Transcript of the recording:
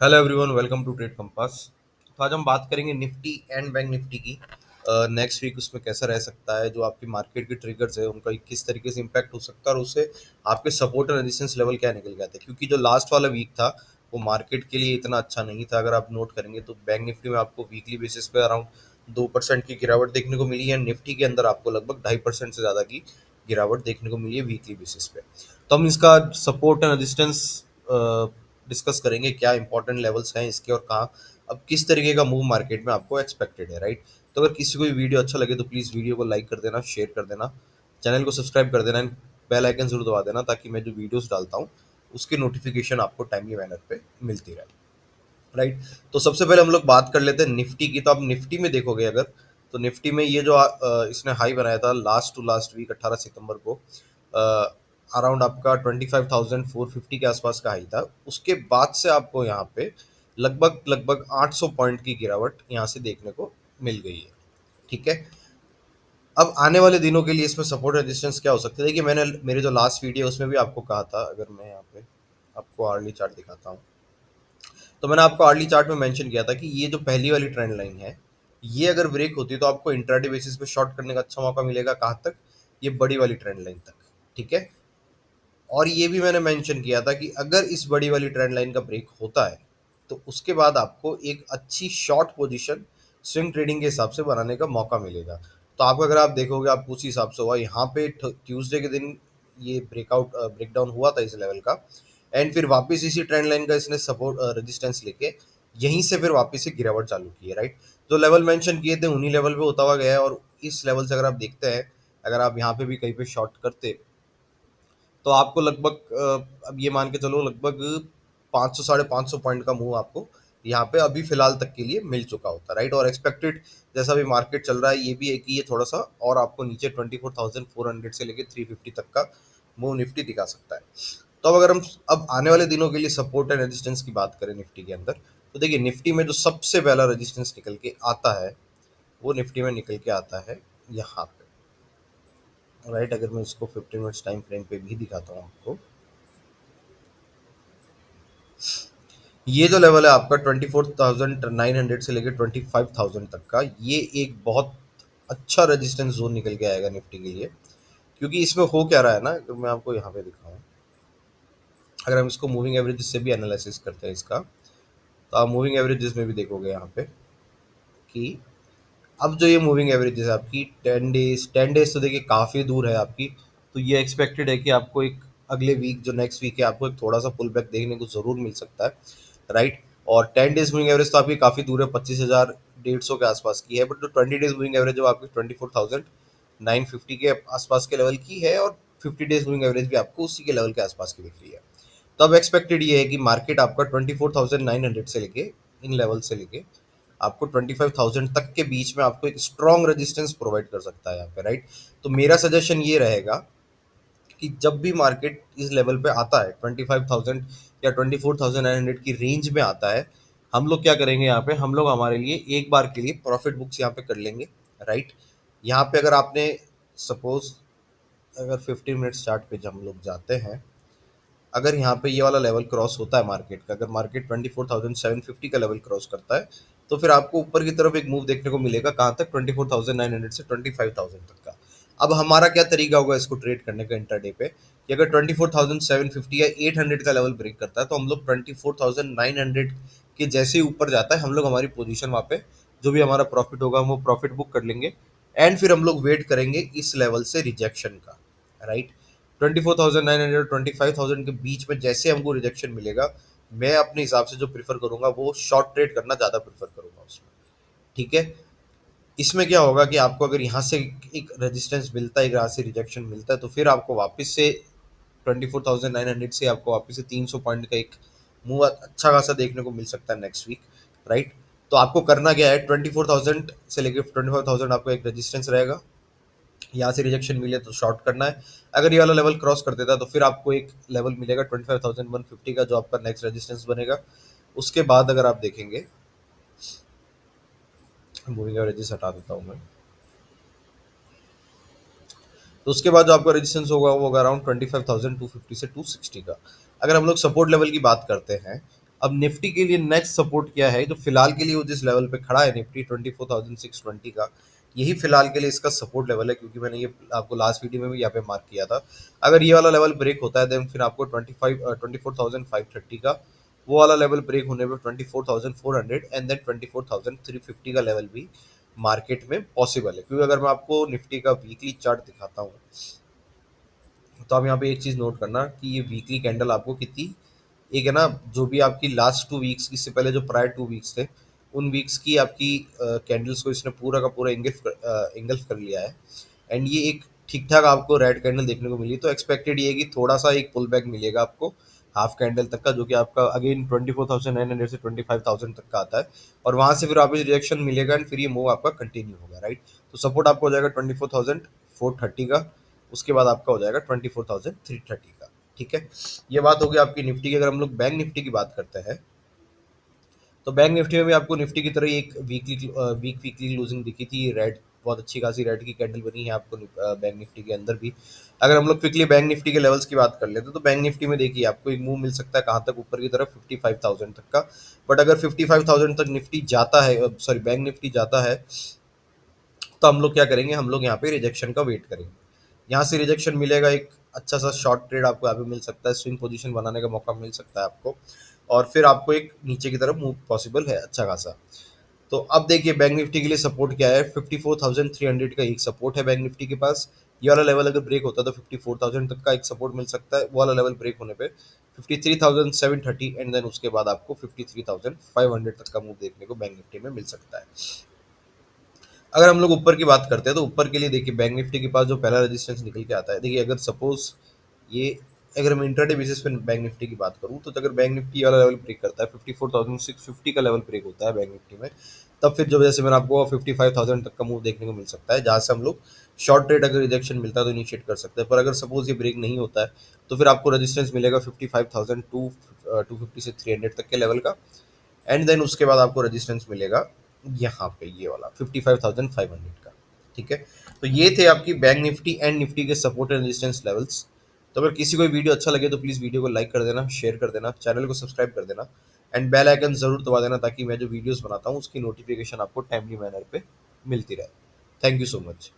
Hello everyone, welcome to trade compass. तो आज हम बात करेंगे निफ्टी एंड बैंक निफ्टी की। नेक्स्ट वीक उसमें कैसा रह सकता है, जो आपकी मार्केट के ट्रिगर्स है उनका किस तरीके से इम्पैक्ट हो सकता है और उससे आपके सपोर्ट और रेजिस्टेंस लेवल क्या निकल गया था। क्योंकि जो लास्ट वाला वीक था वो मार्केट के लिए इतना अच्छा नहीं था। अगर आप नोट करेंगे तो बैंक निफ्टी में आपको वीकली बेसिस पे अराउंड 2% की गिरावट देखने को मिली है। निफ्टी के अंदर आपको लगभग 2.5% से ज़्यादा की गिरावट देखने को मिली है वीकली बेसिस पे। तो हम इसका सपोर्ट एंड रेजिस्टेंस डिस्कस करेंगे, क्या इंपॉर्टेंट लेवल्स हैं इसके और कहाँ अब किस तरीके का मूव मार्केट में आपको एक्सपेक्टेड है, राइट। तो अगर किसी को भी वीडियो अच्छा लगे तो प्लीज़ वीडियो को लाइक कर देना, शेयर कर देना, चैनल को सब्सक्राइब कर देना एंड बेल आइकन जरूर दबा देना, ताकि मैं जो वीडियोस डालता हूँ उसकी नोटिफिकेशन आपको टाइमली मैनर पे मिलती रहे, राइट। तो सबसे पहले हम लोग बात कर लेते हैं निफ्टी की। तो आप निफ्टी में देखोगे अगर, तो निफ्टी में ये जो इसने हाई बनाया था लास्ट टू लास्ट वीक 18 सितंबर को, अराउंड आपका 25,450 के आसपास का हाई था। उसके बाद से आपको यहाँ पे लगभग लगभग 800 पॉइंट की गिरावट यहाँ से देखने को मिल गई है, ठीक है। अब आने वाले दिनों के लिए इसमें सपोर्ट रेजिस्टेंस क्या हो सकता है, देखिए मैंने मेरे जो लास्ट वीडियो उसमें भी आपको कहा था। अगर मैं यहाँ पे आपको आर्ली चार्ट दिखाता हूँ, तो मैंने आपको अर्ली चार्ट में मेंशन किया था कि ये जो पहली वाली ट्रेंड लाइन है, ये अगर ब्रेक होती है तो आपको इंट्राडे बेसिस पे शॉर्ट करने का अच्छा मौका मिलेगा। कहाँ तक? ये बड़ी वाली ट्रेंड लाइन तक, ठीक है। और ये भी मैंने मेंशन किया था कि अगर इस बड़ी वाली ट्रेंड लाइन का ब्रेक होता है तो उसके बाद आपको एक अच्छी शॉर्ट पोजीशन स्विंग ट्रेडिंग के हिसाब से बनाने का मौका मिलेगा। तो आप अगर आप देखोगे आप उसी हिसाब से हुआ यहाँ पे ट्यूसडे के दिन ये ब्रेकआउट ब्रेकडाउन हुआ था इस लेवल का, एंड फिर वापस इसी ट्रेंड लाइन का इसने सपोर्ट रेजिस्टेंस लेके यहीं से फिर वापस से गिरावट चालू की है, राइट। जो लेवल मेंशन किए थे उन्हीं लेवल पे होता हुआ गया है। और इस लेवल से अगर आप देखते हैं, अगर आप यहाँ पे भी कहीं पे शॉर्ट करते तो आपको लगभग अब ये मान के चलो लगभग 500 साढ़े 500 पॉइंट का मूव आपको यहाँ पे अभी फिलहाल तक के लिए मिल चुका होता, राइट। और एक्सपेक्टेड जैसा भी मार्केट चल रहा है ये भी है कि ये थोड़ा सा और आपको नीचे 24,400 से लेके 350 तक का मूव निफ्टी दिखा सकता है। तो अब अगर हम अब आने वाले दिनों के लिए सपोर्ट एंड रेजिस्टेंस की बात करें निफ्टी के अंदर, तो देखिए निफ्टी में जो सबसे पहला रेजिस्टेंस निकल के आता है वो निफ्टी में निकल के आता है यहाँ पे, राइट। अगर मैं इसको 15 मिनट्स टाइम फ्रेम पे भी दिखाता हूँ आपको, ये जो लेवल है आपका 24,900 से लेकर 25,000 तक का, ये एक बहुत अच्छा रेजिस्टेंस जोन निकल के आएगा निफ्टी के लिए। क्योंकि इसमें हो क्या रहा है ना, तो मैं आपको यहाँ पे दिखाऊं, अगर हम इसको मूविंग एवरेज से भी एनालिसिस करते हैं इसका, तो आप मूविंग एवरेजेस में भी देखोगे यहाँ पे कि अब जो ये मूविंग एवरेजेस है आपकी 10 डेज तो देखिए काफ़ी दूर है आपकी। तो ये एक्सपेक्टेड है कि आपको एक अगले वीक जो नेक्स्ट वीक है आपको एक थोड़ा सा पुल बैक देखने को ज़रूर मिल सकता है, राइट। और 10 डेज मूविंग एवरेज तो आपकी काफ़ी दूर है, 25,150 के आसपास की है। बट जो 20 डेज मूविंग एवरेज है वो आपकी 24,950 के आसपास के लेवल की है, और 50 डेज मूविंग एवरेज भी आपको उसी के लेवल के आसपास की दिख रही है। तो अब एक्सपेक्टेड ये है कि मार्केट आपका 24,900 से लेके इन लेवल से लेके आपको 25,000 तक के बीच में आपको एक स्ट्रॉन्ग रेजिस्टेंस प्रोवाइड कर सकता है यहाँ पे, राइट। तो मेरा सजेशन ये रहेगा कि जब भी मार्केट इस लेवल पे आता है 25,000 या 24,900 की रेंज में आता है, हम लोग क्या करेंगे यहाँ पे, हम लोग हमारे लिए एक बार के लिए प्रॉफिट बुक्स यहाँ पे कर लेंगे, राइट। यहाँ पे अगर आपने सपोज अगर 15 मिनट्स चार्ट पे जब हम लोग जाते हैं, अगर यहाँ पे ये वाला लेवल क्रॉस होता है मार्केट का, अगर मार्केट 24,750 का लेवल क्रॉस करता है, तो फिर आपको ऊपर की तरफ एक मूव देखने को मिलेगा। कहाँ तक? 24,900 से 25,000 तक का। अब हमारा क्या तरीका होगा इसको ट्रेड करने का इंट्राडे पे, कि अगर 24,750 या 800 का लेवल ब्रेक करता है तो हम लोग 24,900 के जैसे ही ऊपर जाता है हम लोग हमारी पोजीशन वहाँ पे जो भी हमारा प्रॉफिट होगा वो प्रॉफिट बुक कर लेंगे। एंड फिर हम लोग वेट करेंगे इस लेवल से रिजेक्शन का, राइट। 24,900 25,000 के बीच में जैसे हमको रिजेक्शन मिलेगा, मैं अपने हिसाब से जो प्रीफर करूंगा वो शॉर्ट ट्रेड करना ज़्यादा प्रीफर करूंगा उसमें, ठीक है। इसमें क्या होगा कि आपको अगर यहाँ से एक रेजिस्टेंस मिलता है, यहाँ से रिजेक्शन मिलता है, तो फिर आपको वापस से 24,900 से आपको वापस से 300 पॉइंट का एक मूव अच्छा खासा देखने को मिल सकता है नेक्स्ट वीक, राइट। तो आपको करना क्या है, 24,000 से लेकर 25,000 आपको एक रेजिस्टेंस रहेगा, यहाँ से रिजेक्शन मिले तो शॉर्ट करना है। अगर ये वाला लेवल क्रॉस कर देता है तो फिर आपको एक लेवल मिलेगा 25,150 का, जो आपका नेक्स्ट रेजिस्टेंस बनेगा। उसके बाद अगर आप देखेंगे, मूविंग एवरेजेस हटा देता हूँ मैं, तो उसके बाद जो आपका रेजिस्टेंस होगा वो होगा अराउंड 25,250 से 260 का। अगर हम लोग सपोर्ट लेवल की बात करते हैं, अब निफ्टी के लिए नेक्स्ट सपोर्ट क्या है, जो फिलहाल के लिए वो जिस लेवल पे खड़ा है निफ्टी 24,620 का, यही फिलहाल के लिए इसका सपोर्ट लेवल है, क्योंकि मैंने ये आपको लास्ट वीडियो में भी यहाँ पे मार्क किया था। अगर ये वाला लेवल ब्रेक होता है देन फिर आपको 24,530 का वो वाला लेवल ब्रेक होने पे 24,400 एंड देन 24,350 का लेवल भी मार्केट में पॉसिबल है। क्योंकि अगर मैं आपको निफ्टी का वीकली चार्ट दिखाता हूँ, तो आप यहाँ पे एक चीज़ नोट करना कि ये वीकली कैंडल आपको कितनी, एक है ना, जो भी आपकी लास्ट 2 वीक्स, इससे पहले जो प्रायर 2 वीक्स थे, उन वीक्स की आपकी कैंडल्स को इसने पूरा का पूरा इंगल्फ कर लिया है। एंड ये एक ठीक ठाक आपको रेड कैंडल देखने को मिली, तो एक्सपेक्टेड ये है कि थोड़ा सा एक पुल बैक मिलेगा आपको हाफ कैंडल तक का, जो कि आपका अगेन 24,900 से 25,000 तक का आता है। और वहां से फिर वापस रिजेक्शन मिलेगा एंड फिर ये मूव आपका कंटिन्यू होगा, राइट। तो सपोर्ट आपको हो जाएगा 24,430 का, उसके बाद आपका हो जाएगा 24,330 का। ठीक है, ये बात होगी आपकी निफ्टी की। अगर हम लोग बैंक निफ्टी की बात करते हैं, तो बैंक निफ्टी में भी आपको निफ्टी की तरह ही एक वीकली क्लोजिंग दिखी थी, रेड, बहुत अच्छी खासी रेड की कैंडल बनी है आपको बैंक निफ्टी के अंदर भी। अगर हम लोग क्विकली बैंक निफ्टी के लेवल्स की बात कर लेते हैं, तो बैंक निफ्टी में देखिए आपको एक मूव मिल सकता है कहाँ तक, ऊपर की तरफ 55,000 तक का। बट अगर 55,000 तक निफ्टी जाता है, सॉरी बैंक निफ्टी जाता है, तो हम लोग क्या करेंगे, हम लोग यहाँ पे रिजेक्शन का वेट करेंगे। यहाँ से रिजेक्शन मिलेगा, एक अच्छा सा शॉर्ट ट्रेड आपको यहाँ पे मिल सकता है, स्विंग पोजीशन बनाने का मौका मिल सकता है आपको, और फिर आपको एक नीचे की तरफ मूव पॉसिबल है अच्छा खासा। तो अब देखिए बैंक निफ्टी के लिए सपोर्ट क्या है, 54,300 का एक सपोर्ट है बैंक निफ्टी के पास। ये वाला लेवल अगर ब्रेक होता है तो 54,000 तक का एक सपोर्ट मिल सकता है, वो वाला लेवल ब्रेक होने पे 53,730 एंड देन उसके बाद आपको 53,500 तक का मूव देखने को बैंक निफ्टी में मिल सकता है। अगर हम लोग ऊपर की बात करते हैं, तो ऊपर के लिए देखिए बैंक निफ्टी के पास जो पहला रेजिस्टेंस निकल के आता है, देखिए अगर सपोज ये, अगर मैं इंट्राडे बेसिस पे बैंक निफ्टी की बात करूँ, तो अगर बैंक निफ्टी वाला लेवल ब्रेक करता है, 54,650 का लेवल ब्रेक होता है बैंक निफ्टी में, तब फिर जो जैसे मैंने आपको 55,000 तक का मूव देखने को मिल सकता है, जहाँ से हम लोग शॉर्ट ट्रेड अगर रिजेक्शन मिलता है तो इनिशिएट कर सकते हैं। पर अगर सपोज ये ब्रेक नहीं होता है, तो फिर आपको रेजिस्टेंस मिलेगा 55,000 टू 250 से 300 तक के लेवल का, एंड देन उसके बाद आपको रेजिस्टेंस मिलेगा यहाँ पे ये वाला 55,500 का। ठीक है, तो ये थे आपकी बैंक निफ्टी एंड निफ्टी के सपोर्ट एंड रेजिस्टेंस लेवल्स। तो अगर किसी को वीडियो अच्छा लगे तो प्लीज़ वीडियो को लाइक कर देना, शेयर कर देना, चैनल को सब्सक्राइब कर देना, एंड बेल आइकन जरूर दबा देना, ताकि मैं जो वीडियोस बनाता हूँ उसकी नोटिफिकेशन आपको टाइमली मैनर पे मिलती रहे। Thank you so much.